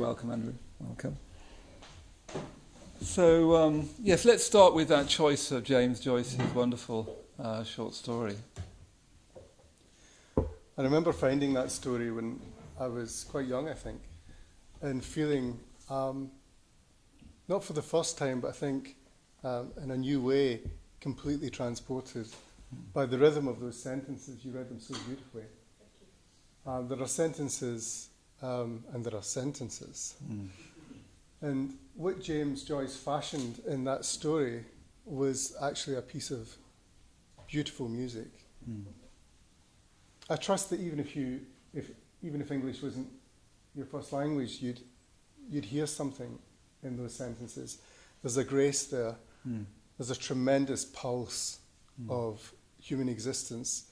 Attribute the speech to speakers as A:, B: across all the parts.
A: welcome, Andrew. Welcome. So, yes, let's start with that choice of James Joyce's wonderful short story.
B: I remember finding that story when I was quite young, I think, and feeling, not for the first time, but I think in a new way, completely transported by the rhythm of those sentences. You read them so beautifully. There are sentences, and there are sentences. And what James Joyce fashioned in that story was actually a piece of beautiful music. I trust that even if English wasn't your first language, you'd hear something in those sentences. There's a grace there. There's a tremendous pulse of human existence.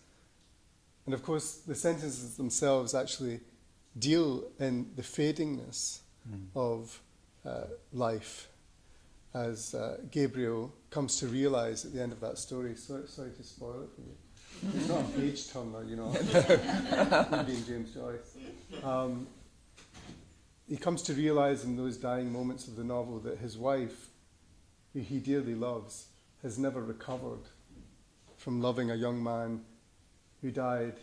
B: And of course, the sentences themselves actually deal in the fadingness of life, as Gabriel comes to realize at the end of that story. Sorry to spoil it for you. It's not a page turner, you know, being James Joyce. He comes to realize in those dying moments of the novel that his wife, who he dearly loves, has never recovered from loving a young man who died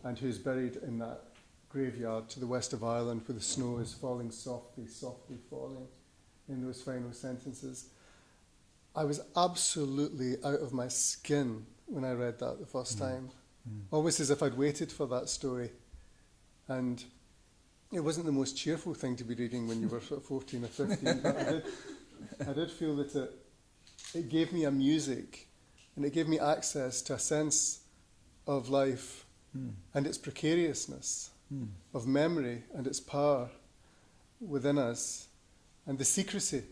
B: and who's buried in that graveyard to the west of Ireland where the snow is falling softly, softly falling in those final sentences. I was absolutely out of my skin when I read that the first time. Almost as if I'd waited for that story. And it wasn't the most cheerful thing to be reading when you were sort of 14 or 15, but I did feel that it gave me a music, and it gave me access to a sense of life and its precariousness, of memory and its power within us, and the secrecy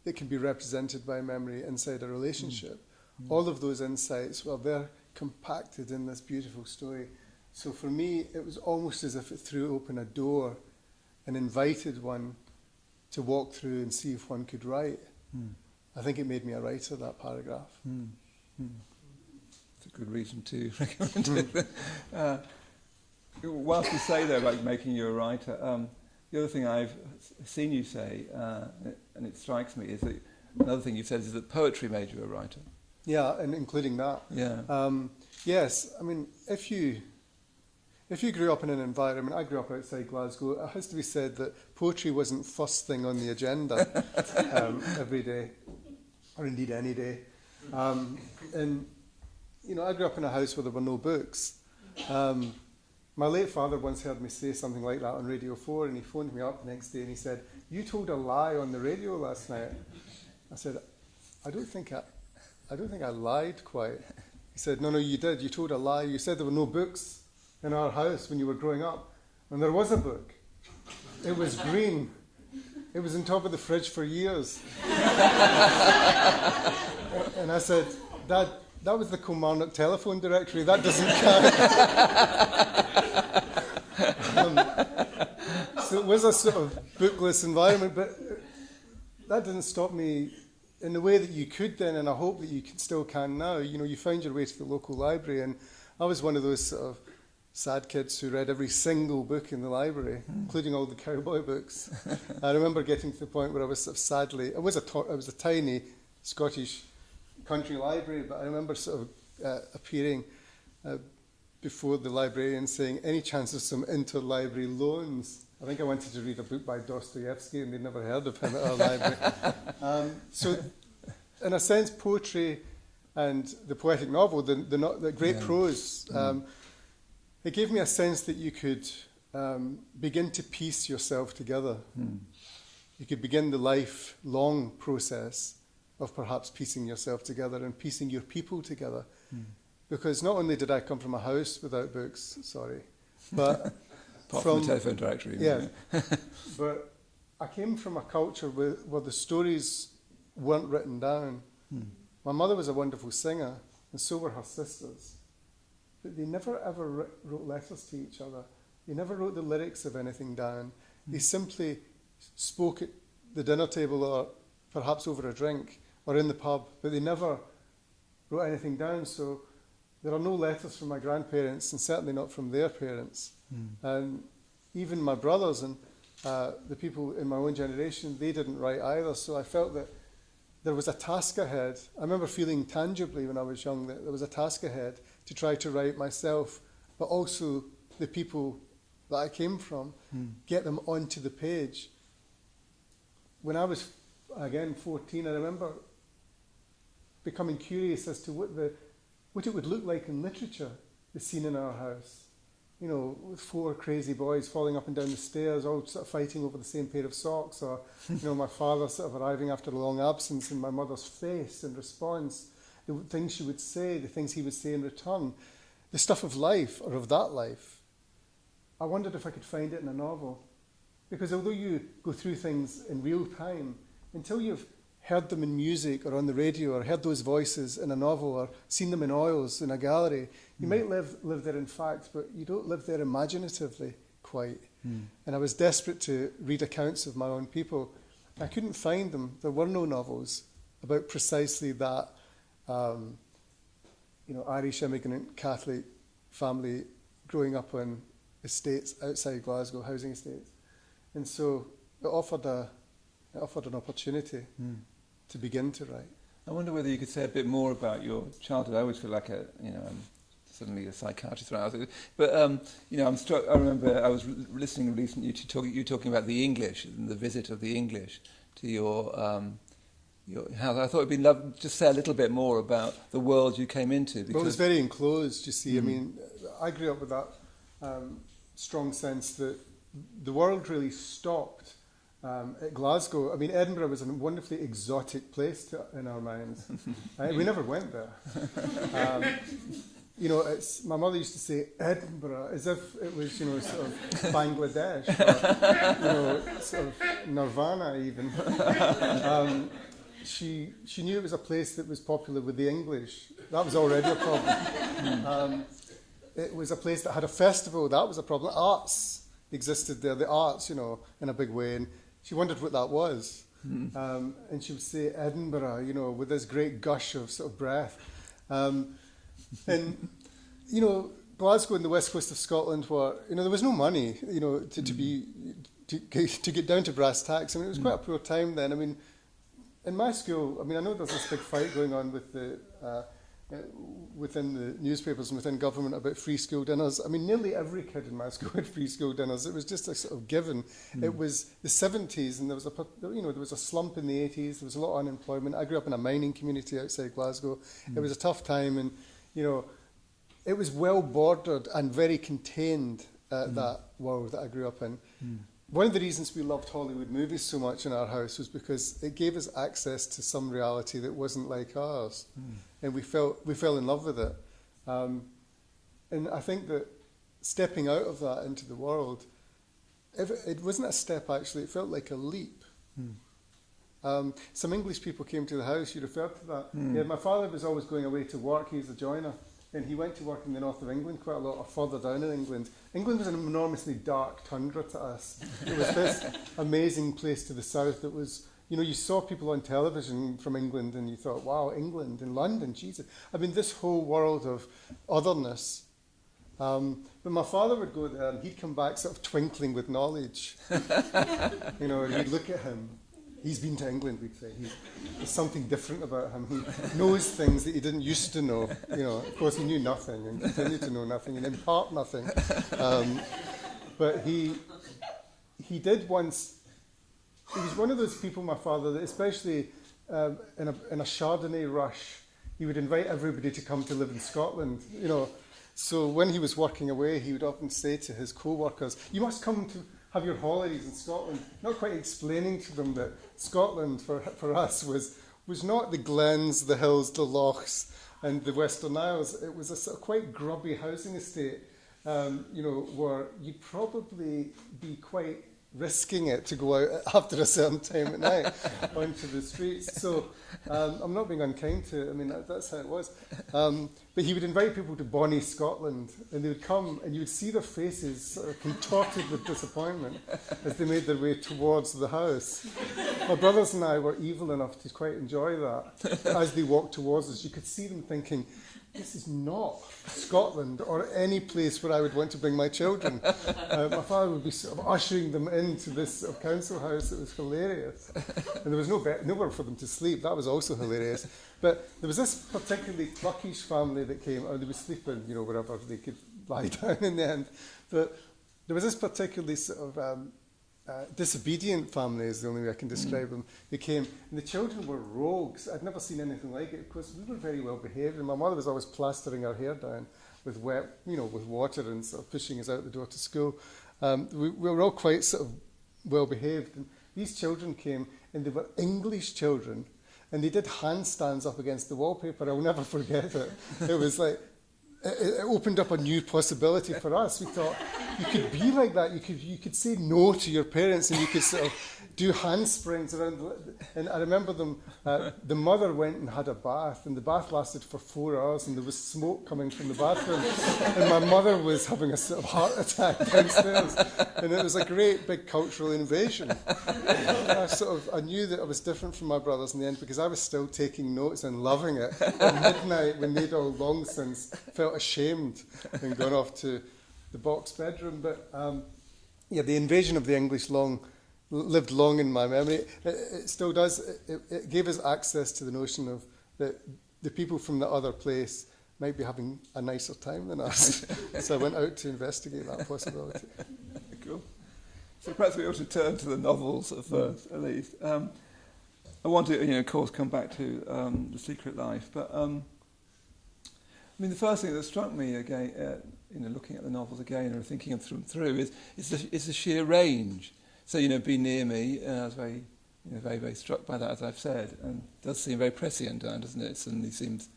B: that can be represented by memory inside a relationship. All of those insights, well, they're compacted in this beautiful story. So for me, it was almost as if it threw open a door and invited one to walk through and see if one could write. I think it made me a writer, that paragraph.
A: It's a good reason to recommend it. Whilst you say, though, about making you a writer, the other thing I've seen you say, and it strikes me, is that another thing you've said is that poetry made you a writer.
B: Yeah, and including that.
A: Yeah.
B: Yes, I mean, if you grew up in an environment, I grew up outside Glasgow, it has to be said that poetry wasn't first thing on the agenda every day, or indeed any day. And, you know, I grew up in a house where there were no books. My late father once heard me say something like that on Radio 4, and he phoned me up the next day and he said, "You told a lie on the radio last night." I said, I don't think I lied quite. He said, no, you did. You told a lie. You said there were no books in our house when you were growing up. And there was a book. It was green. It was on top of the fridge for years. And I said, that was the Kilmarnock telephone directory. That doesn't count. So it was a sort of bookless environment, but that didn't stop me in the way that you could then, and I hope that you still can now. You know, you found your way to the local library, and I was one of those sort of sad kids who read every single book in the library, including all the cowboy books. I remember getting to the point where I was sort of sadly, it was a tiny Scottish country library, but I remember sort of appearing before the librarian saying, "Any chance of some interlibrary loans?" I think I wanted to read a book by Dostoevsky, and they'd never heard of him at our library. So, in a sense, poetry and the poetic novel, the great prose, it gave me a sense that you could begin to piece yourself together. You could begin the lifelong process of perhaps piecing yourself together and piecing your people together. Because not only did I come from a house without books, but
A: Apart from the telephone directory.
B: Yeah. But I came from a culture where the stories weren't written down. My mother was a wonderful singer, and so were her sisters. But they never ever wrote letters to each other. They never wrote the lyrics of anything down. They simply spoke at the dinner table or perhaps over a drink or in the pub, but they never wrote anything down. So there are no letters from my grandparents, and certainly not from their parents. And even my brothers, and the people in my own generation, they didn't write either. So I felt that there was a task ahead. I remember feeling tangibly when I was young that there was a task ahead to try to write myself, but also the people that I came from, get them onto the page. When I was, again, 14, I remember becoming curious as to what it would look like in literature, the scene in our house. You know, with 4 crazy boys falling up and down the stairs, all sort of fighting over the same pair of socks, or, you know, my father sort of arriving after a long absence, and my mother's face and response, the things she would say, the things he would say in return, the stuff of life, or of that life. I wondered if I could find it in a novel. Because although you go through things in real time, until you've heard them in music or on the radio, or heard those voices in a novel, or seen them in oils in a gallery, you might live there in fact, but you don't live there imaginatively quite. And I was desperate to read accounts of my own people. I couldn't find them. There were no novels about precisely that, Irish immigrant Catholic family growing up on estates outside Glasgow, housing estates. And so it offered an opportunity to begin to write.
A: I wonder whether you could say a bit more about your childhood. I always feel like I'm suddenly a psychiatrist when I was, but I'm struck. I remember I was listening recently to you talking about the English and the visit of the English to your house. I thought it'd be lovely to say a little bit more about the world you came into.
B: Well, it was very enclosed. You see, I mean, I grew up with that strong sense that the world really stopped at Glasgow. I mean, Edinburgh was a wonderfully exotic place in our minds. We never went there. My mother used to say Edinburgh as if it was, sort of Bangladesh, or, sort of Nirvana even. She knew it was a place that was popular with the English. That was already a problem. It was a place that had a festival. That was a problem. Arts existed there, the arts, in a big way. And she wondered what that was. And she would say Edinburgh, with this great gush of sort of breath. Glasgow and the west coast of Scotland were, there was no money, to get down to brass tacks. I mean, it was quite a poor time then. I mean, in my school, I know there's this big fight going on with within the newspapers and within government about free school dinners. I mean, nearly every kid in my school had free school dinners. It was just a sort of given. It was the 70s, and there was a slump in the 80s. There was a lot of unemployment. I grew up in a mining community outside Glasgow. It was a tough time, and it was well bordered and very contained, that world that I grew up in. One of the reasons we loved Hollywood movies so much in our house was because it gave us access to some reality that wasn't like ours. And we fell in love with it. And I think that stepping out of that into the world, it wasn't a step actually, it felt like a leap. Some English people came to the house, you referred to that. Yeah, my father was always going away to work, he's a joiner. And he went to work in the north of England quite a lot, or further down in England. England was an enormously dark tundra to us. It was this amazing place to the south that was, you saw people on television from England and you thought, wow, England and London, Jesus. I mean, this whole world of otherness. But my father would go there and he'd come back sort of twinkling with knowledge. And you'd look at him. He's been to England, we'd say. There's something different about him. He knows things that he didn't used to know. Of course, he knew nothing and continued to know nothing and impart nothing. But he did once. He was one of those people, my father, that especially in a Chardonnay rush, he would invite everybody to come to live in Scotland. So when he was working away, he would often say to his co-workers, "You must come to have your holidays in Scotland," not quite explaining to them that Scotland for us was not the glens, the hills, the lochs and the Western Isles. It was a sort of quite grubby housing estate, where you'd probably be quite risking it to go out after a certain time at night onto the streets. So I'm not being unkind to it. I mean, that's how it was. But he would invite people to bonny Scotland, and they would come, and you would see their faces sort of contorted with disappointment as they made their way towards the house. My brothers and I were evil enough to quite enjoy that. As they walked towards us, you could see them thinking, this is not Scotland or any place where I would want to bring my children. My father would be sort of ushering them into this sort of council house. It was hilarious. And there was nowhere for them to sleep. That was also hilarious. But there was this particularly pluckish family that came, or they would sleep in, wherever they could lie down in the end. But there was this particularly sort of disobedient family, is the only way I can describe them. They came, and the children were rogues. I'd never seen anything like it. Of course, we were very well behaved, and my mother was always plastering our hair down with with water and sort of pushing us out the door to school. We were all quite sort of well behaved. And these children came, and they were English children, and they did handstands up against the wallpaper. I'll never forget it. It was like, it opened up a new possibility for us. We thought you could be like that. You could say no to your parents, and you could sort of do handsprings around. And I remember them. The mother went and had a bath, and the bath lasted for 4 hours, and there was smoke coming from the bathroom. And my mother was having a sort of heart attack downstairs, and it was a great big cultural invasion. I knew that I was different from my brothers in the end, because I was still taking notes and loving it. At midnight, when they'd all long since felt ashamed and gone off to the box bedroom. But the invasion of the English lived long in my memory. It still does. It gave us access to the notion of that the people from the other place might be having a nicer time than us. So I went out to investigate that possibility.
A: Cool. So perhaps we ought to turn to the novels at first, at least. I want to, of course, come back to The Secret Life, but the first thing that struck me again, looking at the novels again or thinking them through, is the sheer range. So, Be Near Me, I was very, very, very struck by that, as I've said, and it does seem very prescient, doesn't it? It suddenly seems.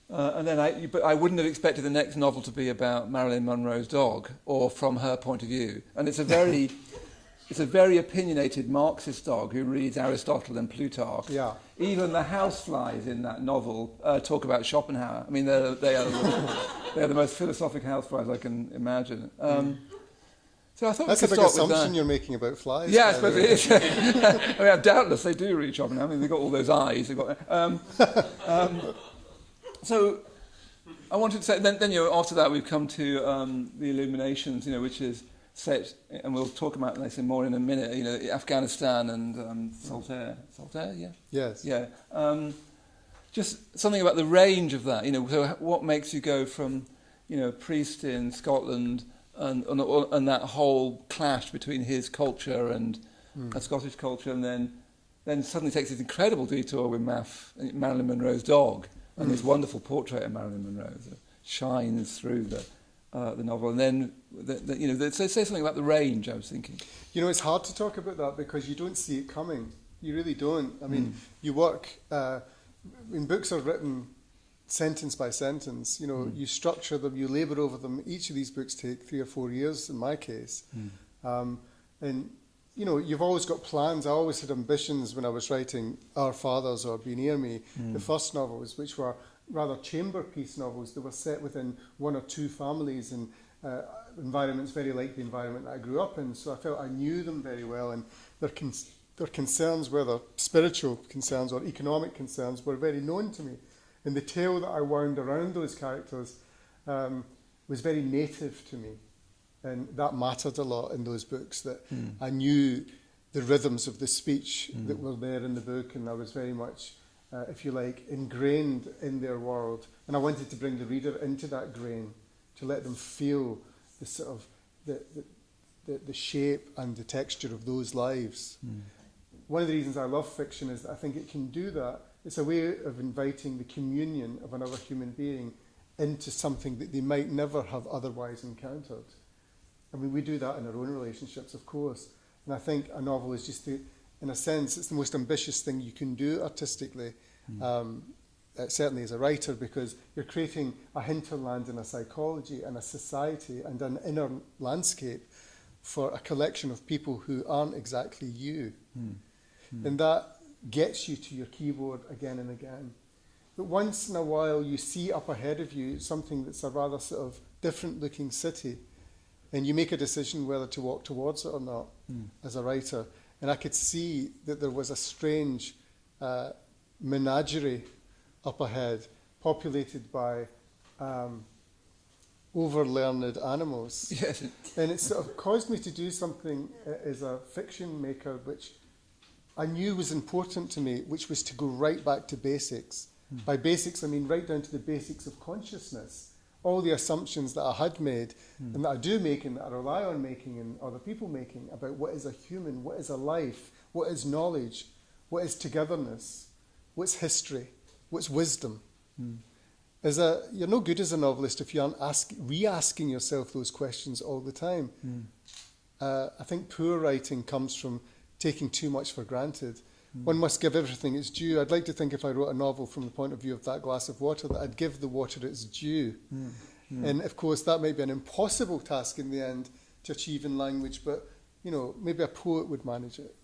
A: But I wouldn't have expected the next novel to be about Marilyn Monroe's dog, or from her point of view. And it's a very opinionated Marxist dog who reads Aristotle and Plutarch. Yeah. Even the houseflies in that novel talk about Schopenhauer. They are the most philosophic houseflies I can imagine. So I thought
B: that's a big assumption you're making about flies.
A: Yeah, I suppose it is. Doubtless they do read Schopenhauer. They've got all those eyes. They've got. So I wanted to say. Then after that we've come to the Illuminations. Which is set, and we'll talk about this more in a minute. Afghanistan and Saltaire. Saltaire, yeah. Yes. Yeah. Just something about the range of that. So what makes you go from, priest in Scotland and that whole clash between his culture and a Scottish culture, and then suddenly takes this incredible detour with Marilyn Monroe's dog and this wonderful portrait of Marilyn Monroe that shines through the novel, and then say something about the range. I was thinking,
B: it's hard to talk about that because you don't see it coming. You really don't. You work. When books are written sentence by sentence, you structure them, you labour over them. Each of these books take 3 or 4 years in my case, and you've always got plans. I always had ambitions when I was writing Our Fathers or Be Near Me, the first novels, which were rather chamber piece novels. They were set within 1 or 2 families and environments very like the environment that I grew up in. So I felt I knew them very well, and their concerns, whether spiritual concerns or economic concerns, were very known to me. And the tale that I wound around those characters was very native to me. And that mattered a lot in those books, that I knew the rhythms of the speech that were there in the book, and I was very much, if you like, ingrained in their world. And I wanted to bring the reader into that grain, to let them feel the sort of the shape and the texture of those lives. One of the reasons I love fiction is that I think it can do that. It's a way of inviting the communion of another human being into something that they might never have otherwise encountered. We do that in our own relationships, of course. And I think a novel is just, in a sense, it's the most ambitious thing you can do artistically, certainly as a writer, because you're creating a hinterland and a psychology and a society and an inner landscape for a collection of people who aren't exactly you. And that gets you to your keyboard again and again. But once in a while you see up ahead of you something that's a rather sort of different looking city, and you make a decision whether to walk towards it or not as a writer. And I could see that there was a strange menagerie up ahead, populated by over-learned animals.
A: Yes.
B: And it sort of caused me to do something as a fiction maker which I knew was important to me, which was to go right back to basics. By basics, I mean right down to the basics of consciousness. All the assumptions that I had made, and that I do make, and that I rely on making, and other people making, about what is a human, what is a life, what is knowledge, what is togetherness, what's history, what's wisdom. You're no good as a novelist if you aren't re-asking yourself those questions all the time. I think poor writing comes from taking too much for granted. One must give everything its due. I'd like to think if I wrote a novel from the point of view of that glass of water, that I'd give the water its due. And of course that might be an impossible task in the end to achieve in language, but maybe a poet would manage it.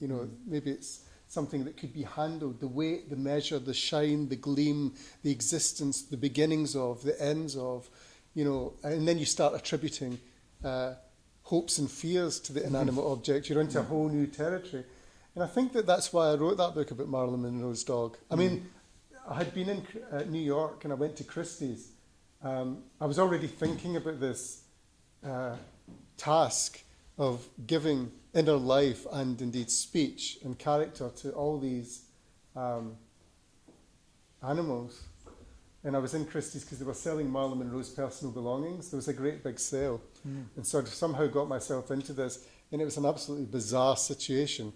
B: Maybe it's something that could be handled, the weight, the measure, the shine, the gleam, the existence, the beginnings of, the ends of, and then you start attributing hopes and fears to the inanimate object. You're into a whole new territory. And I think that's why I wrote that book about Marilyn Monroe's dog. I mean, I had been in New York and I went to Christie's. I was already thinking about this task of giving inner life and indeed speech and character to all these animals. And I was in Christie's because they were selling Marilyn Monroe's personal belongings. There was a great big sale. And so I somehow got myself into this, and it was an absolutely bizarre situation.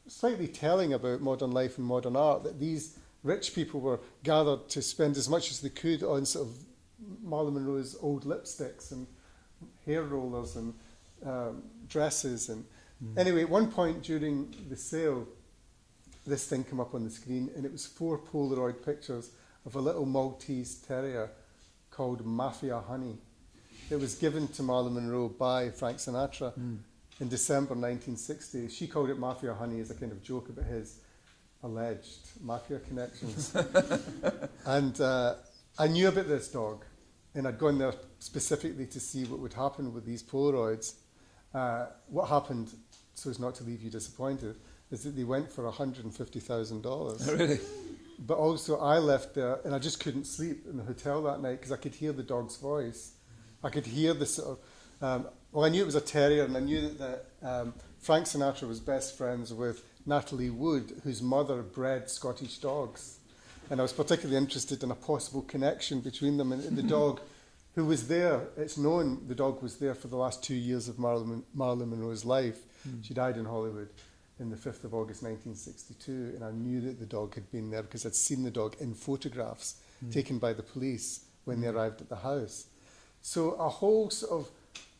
B: Slightly telling about modern life and modern art, that these rich people were gathered to spend as much as they could on sort of Marilyn Monroe's old lipsticks and hair rollers and dresses. And anyway, at one point during the sale, this thing came up on the screen, and it was 4 Polaroid pictures of a little Maltese terrier called Mafia Honey. It was given to Marilyn Monroe by Frank Sinatra in December 1960. She called it Mafia Honey as a kind of joke about his alleged mafia connections. And I knew about this dog, and I'd gone there specifically to see what would happen with these Polaroids. What happened, so as not to leave you disappointed, is that they went for $150,000.
A: Oh, really?
B: But also I left there, and I just couldn't sleep in the hotel that night because I could hear the dog's voice. I could hear the sort of... I knew it was a terrier, and I knew that Frank Sinatra was best friends with Natalie Wood, whose mother bred Scottish dogs. And I was particularly interested in a possible connection between them and the dog who was there. It's known the dog was there for the last 2 years of Marilyn Monroe's life. She died in Hollywood on the 5th of August 1962, and I knew that the dog had been there because I'd seen the dog in photographs taken by the police when they arrived at the house. So a whole sort of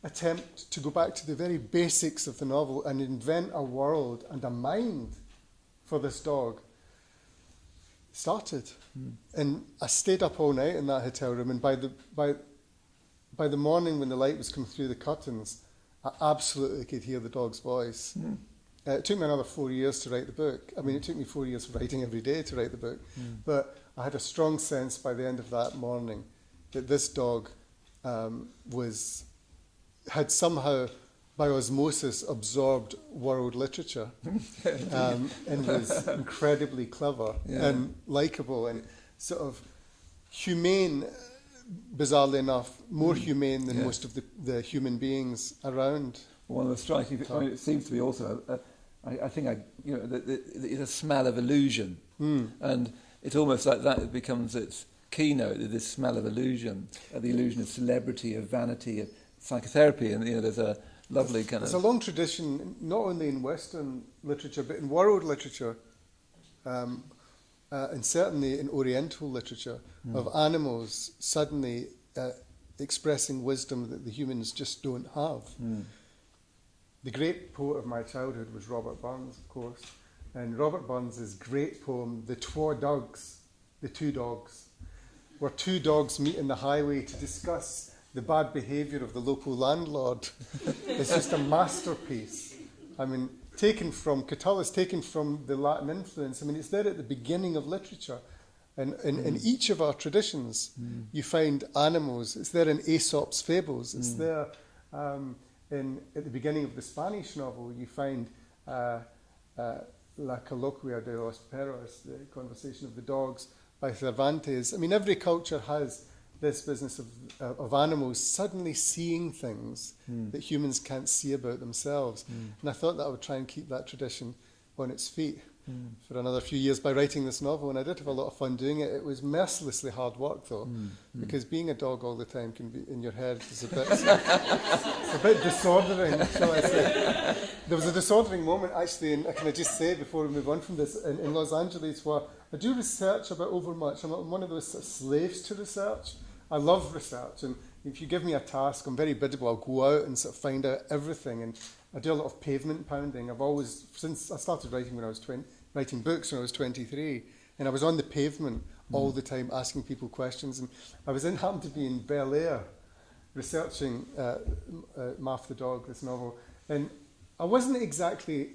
B: attempt to go back to the very basics of the novel and invent a world and a mind for this dog started. And I stayed up all night in that hotel room, and by the morning when the light was coming through the curtains, I absolutely could hear the dog's voice. It took me another 4 years to write the book. I mean, it took me 4 years of writing every day to write the book. But I had a strong sense by the end of that morning that this dog had somehow, by osmosis, absorbed world literature and was incredibly clever and likeable and sort of humane, bizarrely enough, more humane than most of the human beings around.
A: One of the striking things, I mean, it seems to be also, I think, it's a smell of illusion. And it's almost like that becomes its keynote, this smell of illusion, the illusion of celebrity, of vanity, of psychotherapy. And there's a lovely kind
B: There's a long tradition, not only in Western literature, but in world literature, and certainly in Oriental literature, of animals suddenly expressing wisdom that the humans just don't have. The great poet of my childhood was Robert Burns, of course, and Robert Burns' great poem, The Twa Dogs, The Two Dogs, where 2 dogs meet in the highway to discuss the bad behaviour of the local landlord. It's just a masterpiece. I mean, taken from Catullus, taken from the Latin influence. I mean, it's there at the beginning of literature. And in each of our traditions, you find animals. It's there in Aesop's fables. It's there at the beginning of the Spanish novel. You find La Colloquia de los Perros, the conversation of the dogs. by Cervantes. I mean, every culture has this business of animals suddenly seeing things that humans can't see about themselves. And I thought that I would try and keep that tradition on its feet for another few years by writing this novel, and I did have a lot of fun doing it. It was mercilessly hard work, though, because being a dog all the time can be in your head is a bit disordering, shall I say. There was a disordering moment, actually, and can I just say before we move on from this, in Los Angeles, where I do research about overmuch. I'm one of those sort of slaves to research. I love research, and if you give me a task, I'm very biddable. I'll go out and sort of find out everything, and I do a lot of pavement pounding. I've always, since I started writing when I was writing books when I was 23, and I was on the pavement all the time asking people questions. And I happened to be in Bel Air researching Martha the Dog, this novel, and I wasn't exactly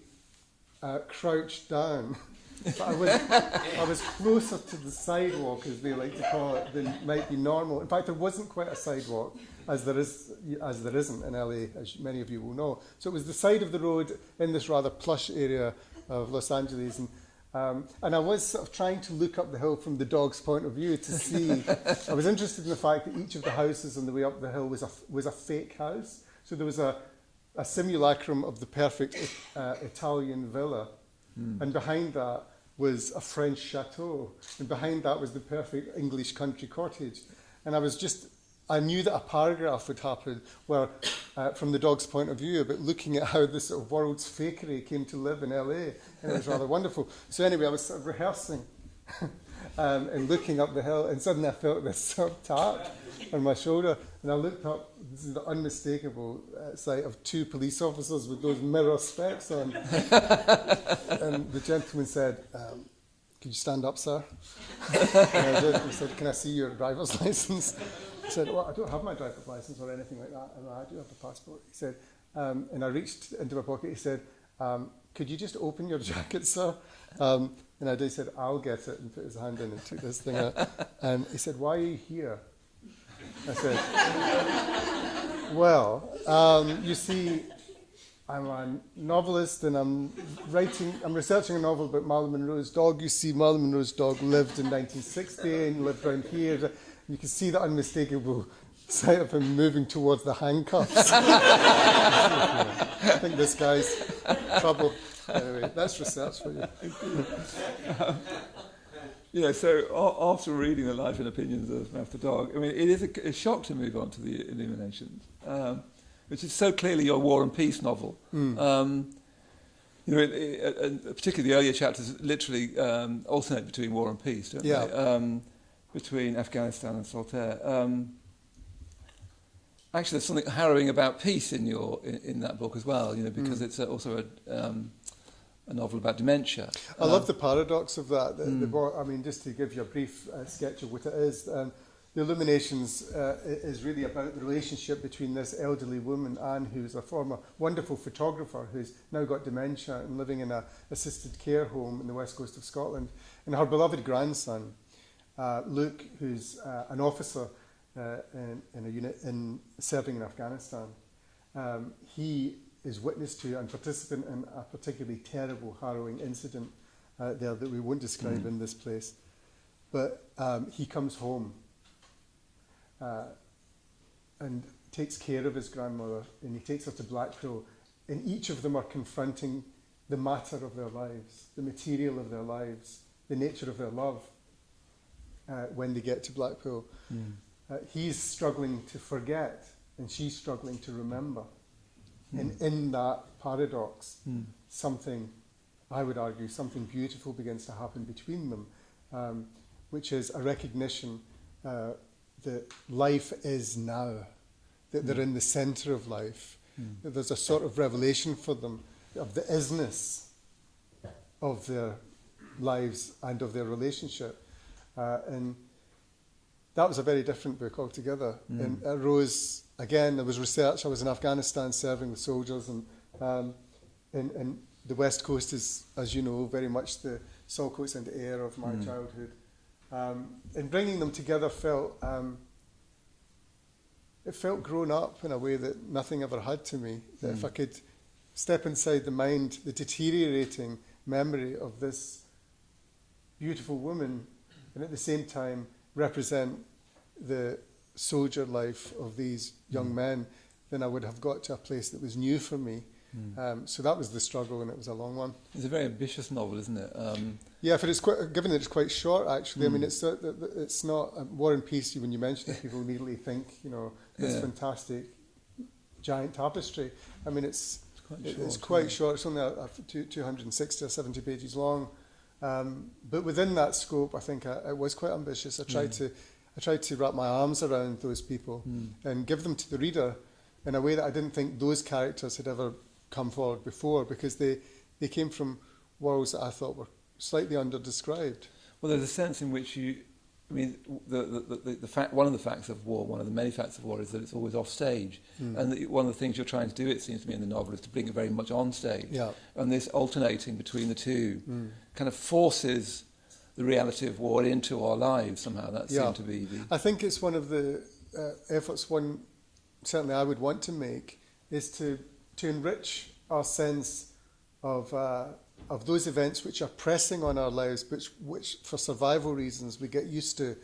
B: crouched down. But I was closer to the sidewalk, as they like to call it, than might be normal. In fact, there wasn't quite a sidewalk, as there isn't in LA, as many of you will know. So it was the side of the road in this rather plush area of Los Angeles, and I was sort of trying to look up the hill from the dog's point of view to see. I was interested in the fact that each of the houses on the way up the hill was a fake house. So there was a simulacrum of the perfect Italian villa. And behind that was a French chateau. And behind that was the perfect English country cottage. And I knew that a paragraph would happen where, from the dog's point of view, about looking at how this sort of world's fakery came to live in LA. And it was rather wonderful. So anyway, I was sort of rehearsing and looking up the hill, and suddenly I felt this sort of tap on my shoulder. And I looked up. This is the unmistakable sight of two police officers with those mirror specs on. And the gentleman said, "Could you stand up, sir?" And I did. He said, "Can I see your driver's license?" I said, "Well, I don't have my driver's license or anything like that. I do have a passport." He said, and I reached into my pocket. He said, "Could you just open your jacket, sir?" And I did. He said, "I'll get it," and put his hand in and took this thing out. And he said, "Why are you here?" I said, "Well, you see, I'm a novelist and I'm researching a novel about Marilyn Monroe's dog. You see, Marilyn Monroe's dog lived in 1960 and lived around here. You can see the unmistakable sight of him moving towards the handcuffs." I think this guy's trouble. Anyway, that's research for you.
A: So after reading The Life and Opinions of Martha the Dog, I mean, it is a shock to move on to the Illuminations, which is so clearly your War and Peace novel. Particularly the earlier chapters literally alternate between War and Peace, don't they? Between Afghanistan and Saltaire. Actually, there's something harrowing about peace in that book as well, because it's also a novel about dementia.
B: I love the paradox of that. I mean, just to give you a brief sketch of what it is, the Illuminations is really about the relationship between this elderly woman, Anne, who's a former wonderful photographer who's now got dementia and living in an assisted care home in the west coast of Scotland, and her beloved grandson, Luke, who's an officer in a unit serving in Afghanistan. He is witness to and participant in a particularly terrible, harrowing incident there that we won't describe in this place. But he comes home and takes care of his grandmother, and he takes her to Blackpool, and each of them are confronting the matter of their lives, the material of their lives, the nature of their love when they get to Blackpool. He's struggling to forget, and she's struggling to remember. And in that paradox, something, I would argue, something beautiful begins to happen between them, which is a recognition that life is now, that they're in the centre of life, that there's a sort of revelation for them of the isness of their lives and of their relationship. And that was a very different book altogether. And it arose, again, there was research. I was in Afghanistan serving with soldiers, and the West Coast is, as you know, very much the Saltcoats and air of my childhood. And bringing them together felt grown up in a way that nothing ever had to me. That if I could step inside the mind, the deteriorating memory of this beautiful woman and at the same time represent the soldier life of these young men, then I would have got to a place that was new for me. So that was the struggle, and it was a long one.
A: It's a very ambitious novel, isn't it?
B: Yeah, but it's quite, given that it's quite short, actually. I mean, it's not War and Peace. When you mention it, people immediately think, this fantastic giant tapestry. I mean, it's quite short. It's only 260 or 70 pages long. But within that scope, I think it was quite ambitious. I tried to wrap my arms around those people and give them to the reader in a way that I didn't think those characters had ever come forward before, because they came from worlds that I thought were slightly under-described.
A: Well, there's a sense in which the fact, one of the facts of war, one of the many facts of war, is that it's always off stage, and one of the things you're trying to do, it seems to me, in the novel, is to bring it very much on stage. Yeah. And this alternating between the two kind of forces the reality of war into our lives somehow. That seemed to be the... I
B: think it's one of the efforts certainly I would want to make, is to enrich our sense of those events which are pressing on our lives, which for survival reasons we get used to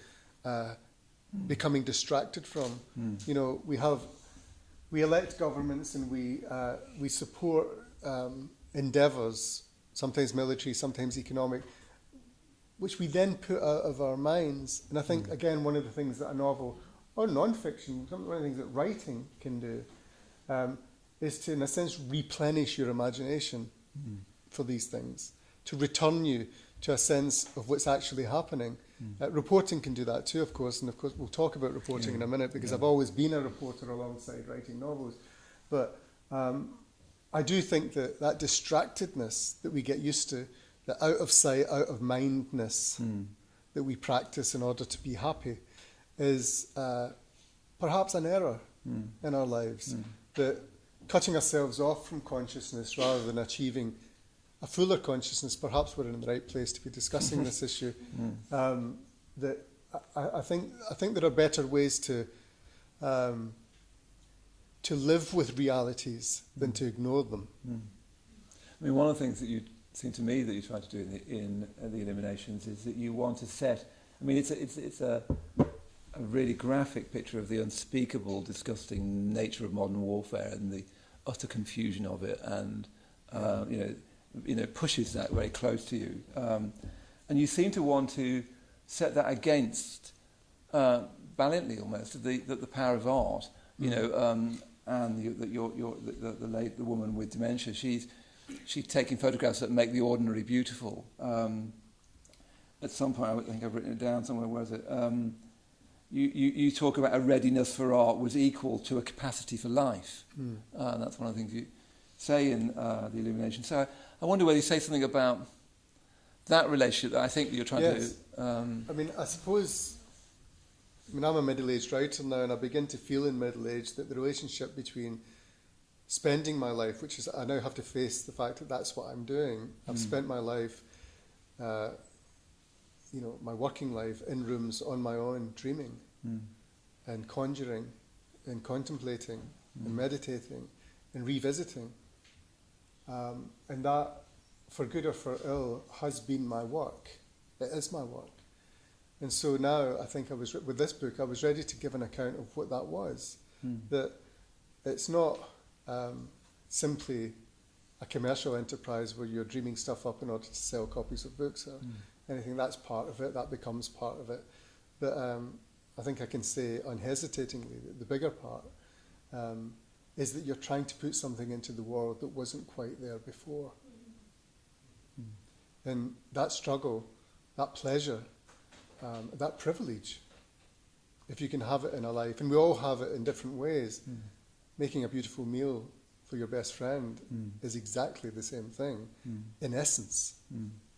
B: becoming distracted from. We elect governments, and we support endeavours, sometimes military, sometimes economic, which we then put out of our minds. And I think, again, one of the things that a novel or non-fiction, one of the things that writing can do, is to, in a sense, replenish your imagination for these things, to return you to a sense of what's actually happening. Reporting can do that too, of course, and of course we'll talk about reporting in a minute, because I've always been a reporter alongside writing novels. But I do think that distractedness that we get used to, the out of sight, out of mindness that we practice in order to be happy, is perhaps an error in our lives. That cutting ourselves off from consciousness rather than achieving a fuller consciousness, perhaps we're in the right place to be discussing this issue. That I think there are better ways to live with realities than to ignore them.
A: I mean, one of the things that you seem to me that you try to do in the Illuminations is that you want to set. I mean, it's a really graphic picture of the unspeakable, disgusting nature of modern warfare and the utter confusion of it, and pushes that very close to you. And you seem to want to set that against, valiantly almost, the power of art. And the woman with dementia, she's taking photographs that make the ordinary beautiful. At some point, I think I've written it down somewhere. Where is it? You talk about a readiness for art was equal to a capacity for life. That's one of the things you say in the Illumination. So I wonder whether you say something about that relationship that I think that you're trying to...
B: I mean, I'm a middle-aged writer now, and I begin to feel in middle age that the relationship between spending my life, which is, I now have to face the fact that that's what I'm doing. I've spent my life, my working life in rooms on my own, dreaming and conjuring and contemplating and meditating and revisiting. And that, for good or for ill, has been my work. It is my work. And so now, I think with this book, I was ready to give an account of what that was. That it's not simply a commercial enterprise where you're dreaming stuff up in order to sell copies of books or anything. That's part of it. That becomes part of it. But I think I can say unhesitatingly that the bigger part is that you're trying to put something into the world that wasn't quite there before. And that struggle, that pleasure, that privilege, if you can have it in a life, and we all have it in different ways, making a beautiful meal for your best friend is exactly the same thing, in essence,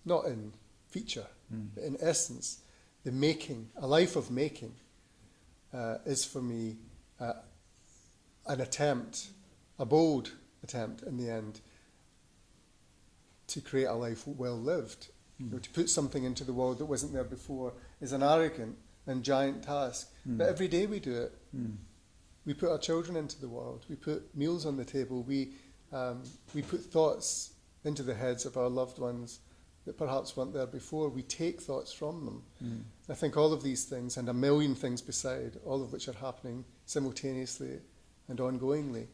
B: not in feature, but in essence. The making, a life of making, is for me an attempt, a bold attempt in the end, to create a life well lived. To put something into the world that wasn't there before is an arrogant and giant task. But every day we do it. We put our children into the world. We put meals on the table. We put thoughts into the heads of our loved ones that perhaps weren't there before. We take thoughts from them. I think all of these things, and a million things beside, all of which are happening simultaneously and ongoingly,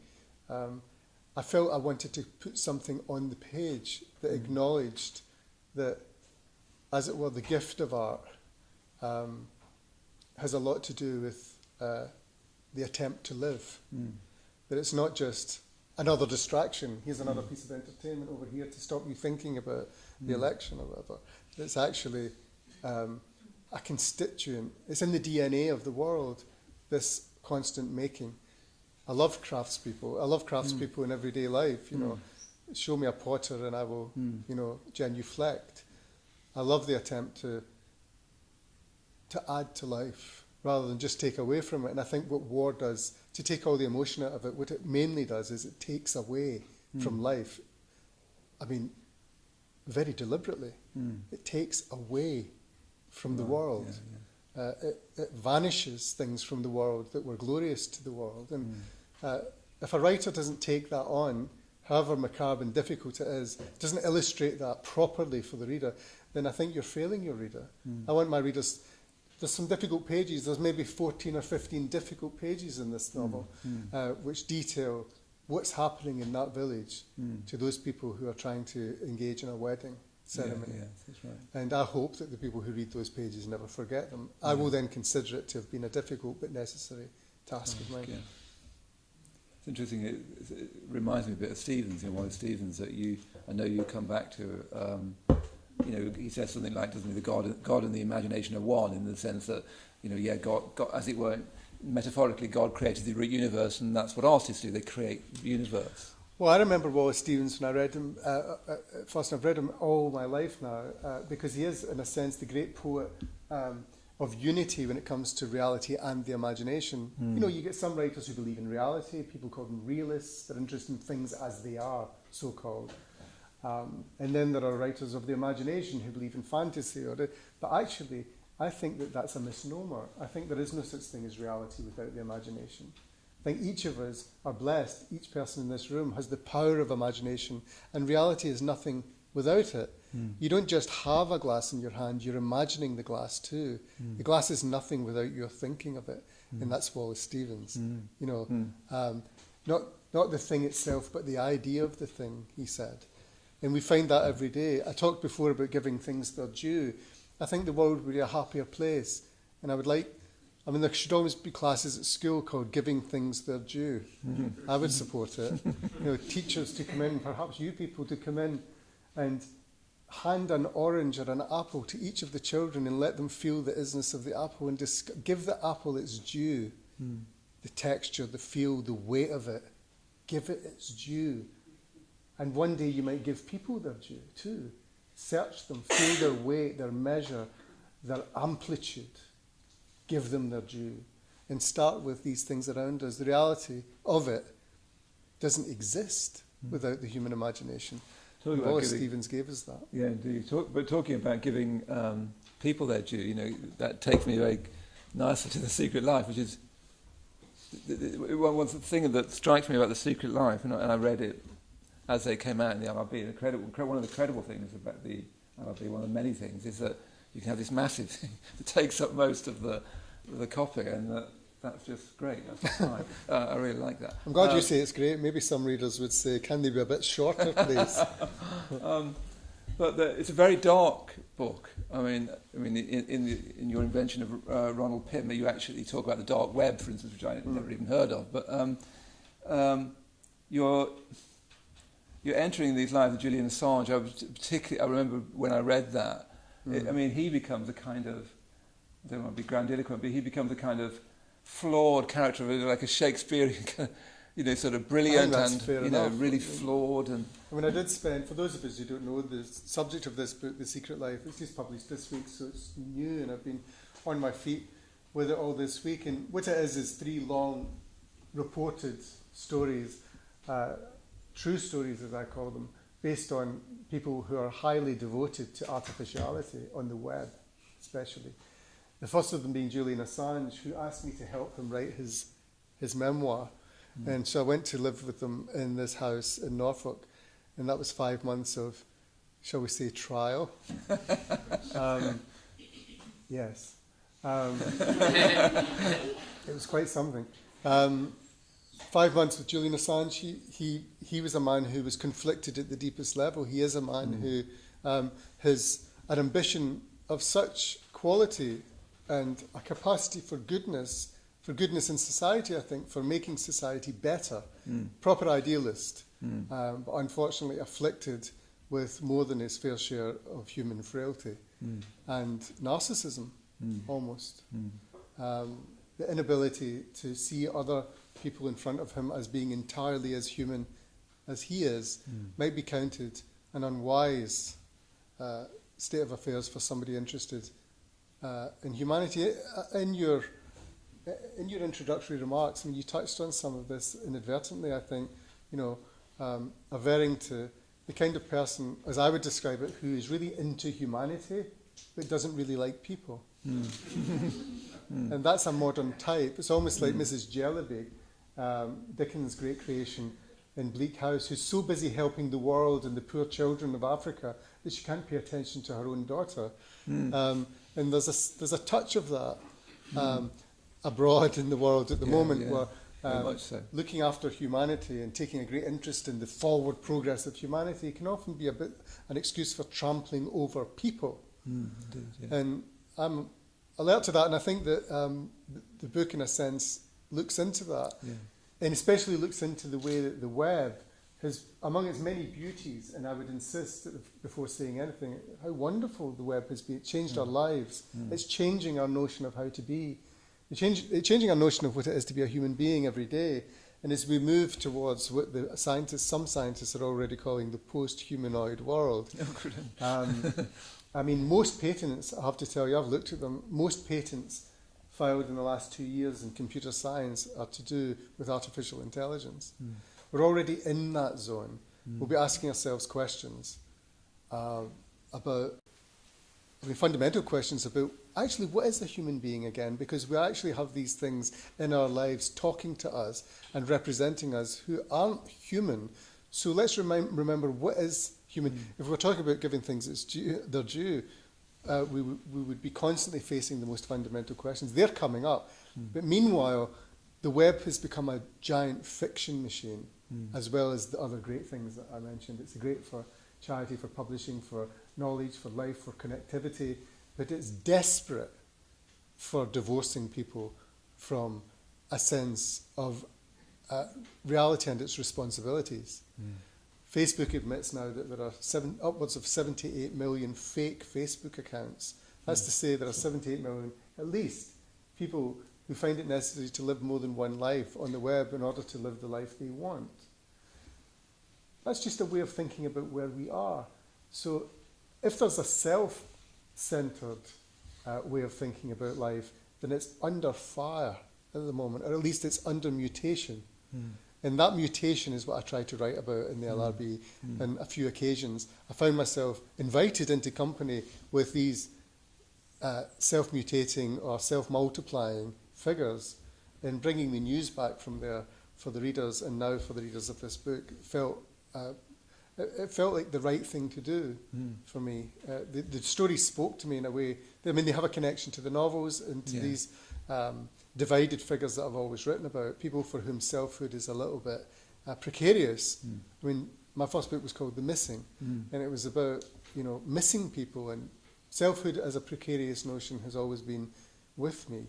B: I felt I wanted to put something on the page that acknowledged that, as it were, the gift of art has a lot to do with the attempt to live. That it's not just another distraction. Here's another piece of entertainment over here to stop you thinking about the election or whatever. It's actually a constituent. It's in the DNA of the world, this constant making. I love craftspeople. I love craftspeople in everyday life. You know, show me a potter and I will, you know, genuflect. I love the attempt to add to life rather than just take away from it. And I think what war does, to take all the emotion out of it, what it mainly does is it takes away from life. I mean, very deliberately. It takes away from the world. It vanishes things from the world that were glorious to the world. And if a writer doesn't take that on, however macabre and difficult it is, doesn't illustrate that properly for the reader, then I think you're failing your reader. I want my readers... There's some difficult pages. There's maybe 14 or 15 difficult pages in this novel, which detail what's happening in that village to those people who are trying to engage in a wedding ceremony.
A: Yeah, that's right.
B: And I hope that the people who read those pages never forget them. I will then consider it to have been a difficult but necessary task of mine.
A: Yeah. It's interesting. It reminds me a bit of Stevens. You know, one of Stevens that I know you come back to. You know, he says something like, doesn't he, the God and the imagination are one, in the sense that, you know, yeah, God, as it were, metaphorically, God created the universe, and that's what artists do. They create the universe. Well,
B: I remember Wallace Stevens when I read him first, and I've read him all my life now, because he is, in a sense, the great poet of unity when it comes to reality and the imagination. You know, you get some writers who believe in reality. People call them realists. They're interested in things as they are, so-called. And then there are writers of the imagination who believe in fantasy. But actually, I think that that's a misnomer. I think there is no such thing as reality without the imagination. I think each of us are blessed. Each person in this room has the power of imagination, and reality is nothing without it. You don't just have a glass in your hand, you're imagining the glass too. The glass is nothing without your thinking of it, and that's Wallace Stevens. You know, not the thing itself, but the idea of the thing, he said. And we find that every day. I talked before about giving things their due. I think the world would be a happier place. And there should always be classes at school called Giving Things Their Due. I would support it. You know, teachers to come in, perhaps you people to come in and hand an orange or an apple to each of the children and let them feel the isness of the apple and give the apple its due. The texture, the feel, the weight of it. Give it its due. And one day you might give people their due too. Search them, feel their weight, their measure, their amplitude. Give them their due. And start with these things around us. The reality of it doesn't exist without the human imagination. Wallace Stevens gave us that.
A: Yeah, indeed. But talking about giving people their due, you know, that takes me very nicely to The Secret Life, which is one thing that strikes me about The Secret Life, and I read it as they came out in the RRB. One of the credible things about the RRB, one of the many things, is that you can have this massive thing that takes up most of the copy, and that's just great. That's fine. I really like that.
B: I'm glad you say it's great. Maybe some readers would say, can they be a bit shorter, please?
A: But it's a very dark book. I mean, in your invention of Ronald Pym, you actually talk about the dark web, for instance, which I never even heard of. But you're entering these lives of Julian Assange. I remember when I read that. He becomes a kind of, I don't want to be grandiloquent, but he becomes a kind of flawed character, like a Shakespearean, sort of brilliant and really flawed. And
B: I did spend, for those of us who don't know, the subject of this book, The Secret Life, it's just published this week, so it's new, and I've been on my feet with it all this week. And what it is 3 long reported stories, true stories as I call them, based on people who are highly devoted to artificiality on the web, especially. The first of them being Julian Assange, who asked me to help him write his memoir. And so I went to live with them in this house in Norfolk, and that was 5 months of shall we say, trial. Yes. It was quite something. 5 months with Julian Assange, he was a man who was conflicted at the deepest level. He is a man who has an ambition of such quality and a capacity for goodness in society, I think, for making society better. Proper idealist, but unfortunately afflicted with more than his fair share of human frailty and narcissism, almost. The inability to see other people in front of him as being entirely as human as he is might be counted an unwise state of affairs for somebody interested in humanity. In your introductory remarks, I mean, you touched on some of this inadvertently, I think, averring to the kind of person, as I would describe it, who is really into humanity but doesn't really like people. And that's a modern type. It's almost like Mrs. Jellyby, Dickens' great creation in Bleak House, who's so busy helping the world and the poor children of Africa that she can't pay attention to her own daughter. And there's a touch of that abroad in the world at the moment, where looking after humanity and taking a great interest in the forward progress of humanity can often be a bit an excuse for trampling over people.
A: Indeed,
B: And I'm alert to that, and I think that the book, in a sense, looks into that, and especially looks into the way that the web has, among its many beauties, and I would insist before saying anything, how wonderful the web has been. It changed our lives. It's changing our notion of how to be. It's changing our notion of what it is to be a human being every day. And as we move towards what some scientists are already calling the post-humanoid world, I mean, most patents, I have to tell you, I've looked at them, most patents filed in the last 2 years in computer science are to do with artificial intelligence. We're already in that zone. We'll be asking ourselves questions about, fundamental questions about, actually, what is a human being again? Because we actually have these things in our lives talking to us and representing us who aren't human. So let's remember what is human. If we're talking about giving things their due, we would be constantly facing the most fundamental questions. They're coming up. But meanwhile, the web has become a giant fiction machine, as well as the other great things that I mentioned. It's great for charity, for publishing, for knowledge, for life, for connectivity, but it's desperate for divorcing people from a sense of reality and its responsibilities. Facebook admits now that there are upwards of 78 million fake Facebook accounts. That's to say there are 78 million, at least, people who find it necessary to live more than one life on the web in order to live the life they want. That's just a way of thinking about where we are. So if there's a self-centered way of thinking about life, then it's under fire at the moment, or at least it's under mutation. And that mutation is what I try to write about in the LRB on a few occasions. I found myself invited into company with these self-mutating or self-multiplying figures, and bringing the news back from there for the readers, and now for the readers of this book, it felt like the right thing to do for me. The story spoke to me in a way. I mean, they have a connection to the novels and to these divided figures that I've always written about, people for whom selfhood is a little bit precarious. I mean, my first book was called The Missing, and it was about, missing people, and selfhood as a precarious notion has always been with me.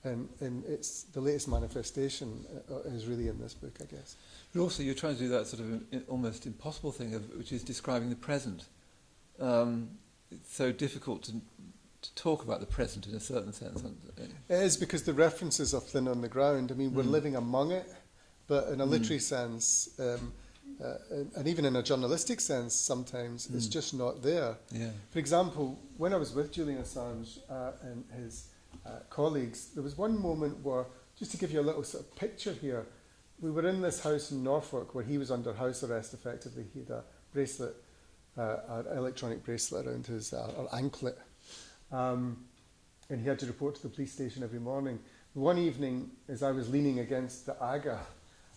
B: And it's the latest manifestation is really in this book, I guess.
A: But also you're trying to do that sort of almost impossible thing, which is describing the present. It's so difficult to talk about the present in a certain sense.
B: It is, because the references are thin on the ground. I mean, we're living among it, but in a literary sense, and even in a journalistic sense, sometimes it's just not there. For example, when I was with Julian Assange and his colleagues, there was one moment where, just to give you a little sort of picture here, we were in this house in Norfolk where he was under house arrest effectively. He had a bracelet, an electronic bracelet around his anklet. And he had to report to the police station every morning. One evening, as I was leaning against the aga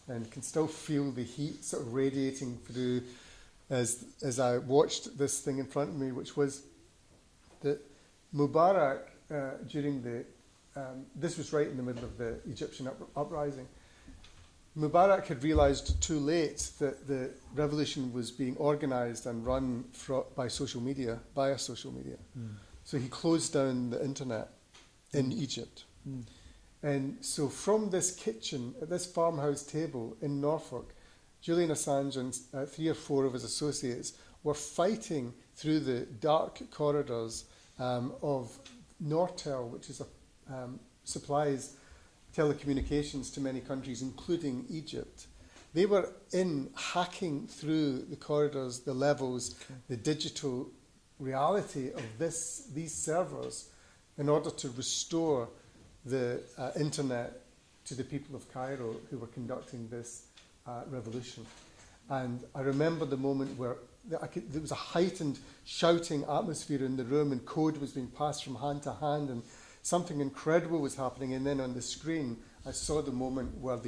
B: and can still feel the heat sort of radiating through as I watched this thing in front of me, which was that Mubarak, during this was right in the middle of the Egyptian uprising, Mubarak had realised too late that the revolution was being organised and run by social media, via social media. So he closed down the internet in Egypt. And so from this kitchen, at this farmhouse table in Norfolk, Julian Assange and 3 or 4 of his associates were fighting through the dark corridors of Nortel, which is supplies telecommunications to many countries, including Egypt. They were hacking through the corridors, the levels, the digital reality of these servers in order to restore the internet to the people of Cairo who were conducting this revolution. And I remember the moment where there was a heightened shouting atmosphere in the room, and code was being passed from hand to hand, and something incredible was happening. And then on the screen, I saw the moment where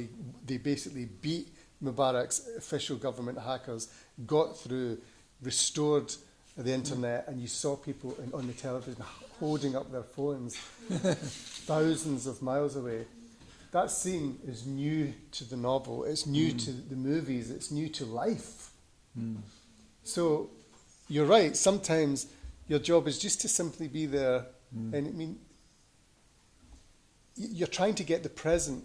B: they basically beat Mubarak's official government hackers, got through, restored the internet, and you saw people on the television holding up their phones thousands of miles away. That scene is new to the novel, it's new to the movies, it's new to life. So you're right, sometimes your job is just to simply be there. And I mean, you're trying to get the present.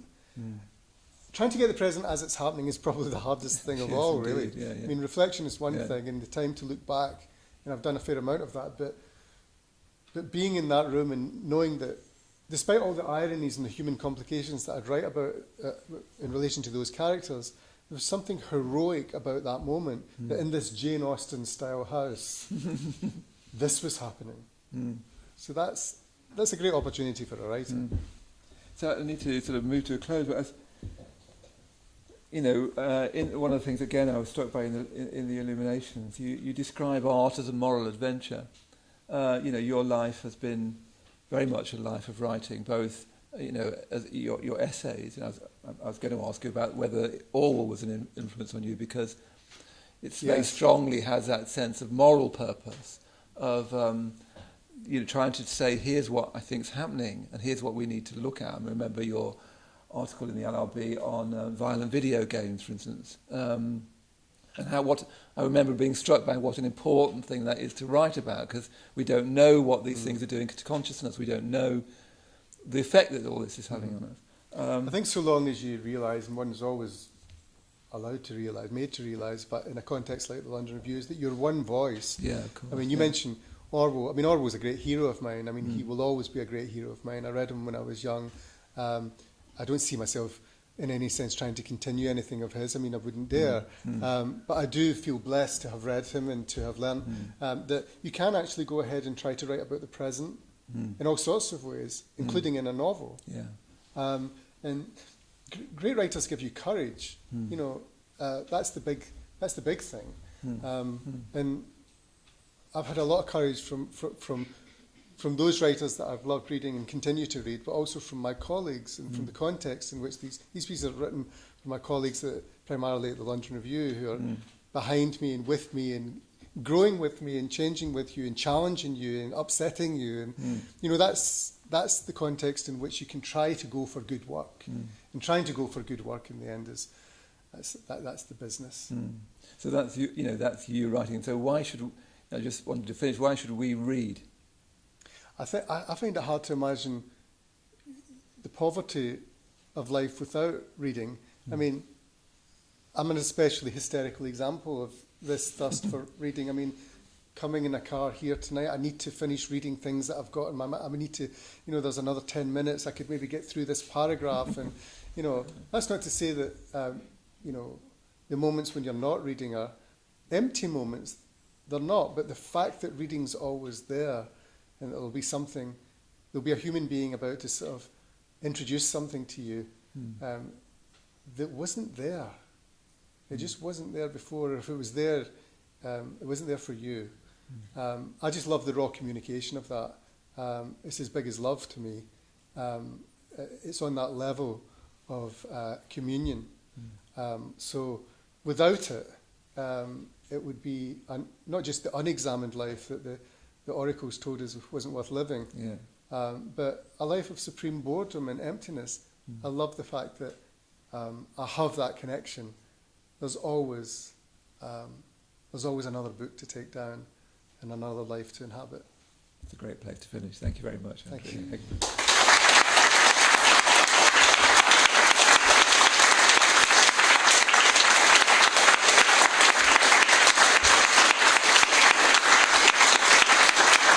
B: Trying to get the present as it's happening is probably the hardest thing of all,
A: indeed.
B: really.
A: Yeah, yeah.
B: I mean, reflection is one thing, and the time to look back, and I've done a fair amount of that, but being in that room and knowing that despite all the ironies and the human complications that I'd write about in relation to those characters, there was something heroic about that moment, that in this Jane Austen-style house, this was happening. So that's a great opportunity for a writer.
A: So I need to sort of move to a close, but as you know, in one of the things again I was struck by in the Illuminations, you describe art as a moral adventure. You know, your life has been very much a life of writing, both you know as your essays. And I was going to ask you about whether Orwell was an influence on you, because it very strongly has that sense of moral purpose of you know, trying to say, here's what I think's happening, and here's what we need to look at. And remember your article in the LRB on violent video games, for instance, and what I remember being struck by what an important thing that is to write about, because we don't know what these things are doing to consciousness. We don't know the effect that all this is having on us.
B: I think so long as you realise, and one's always allowed to realise, made to realise, but in a context like the London Review, is that you're one voice.
A: Yeah, of course.
B: I mean, you mentioned Orwell. I mean, Orwell's a great hero of mine. I mean, he will always be a great hero of mine. I read him when I was young. I don't see myself in any sense trying to continue anything of his. I mean, I wouldn't dare. But I do feel blessed to have read him and to have learned that you can actually go ahead and try to write about the present in all sorts of ways, including in a novel.
A: Yeah.
B: And great writers give you courage. You know, that's the big thing. And I've had a lot of courage from those writers that I've loved reading and continue to read, but also from my colleagues and from the context in which these pieces are written, from my colleagues primarily at the London Review, who are behind me and with me and growing with me and changing with you and challenging you and upsetting you. And you know, that's the context in which you can try to go for good work. And trying to go for good work in the end that's the business.
A: So that's you. You know, that's you writing. So why should I just wanted to finish? Why should we read?
B: I find it hard to imagine the poverty of life without reading. I mean, I'm an especially hysterical example of this thirst for reading. I mean, coming in a car here tonight, I need to finish reading things that I've got in my mind. I need to, you know, there's another 10 minutes, I could maybe get through this paragraph. And, you know, that's not to say that, you know, the moments when you're not reading are empty moments. They're not, but the fact that reading's always there, and there'll be a human being about to sort of introduce something to you that wasn't there. It just wasn't there before. Or if it was there, it wasn't there for you. I just love the raw communication of that. It's as big as love to me. It's on that level of communion. So without it, it would be not just the unexamined life that the oracles told us wasn't worth living, but a life of supreme boredom and emptiness. I love the fact that I have that connection. There's always another book to take down and another life to inhabit.
A: It's a great place to finish. Thank you very much, Andrew.
B: Thank you.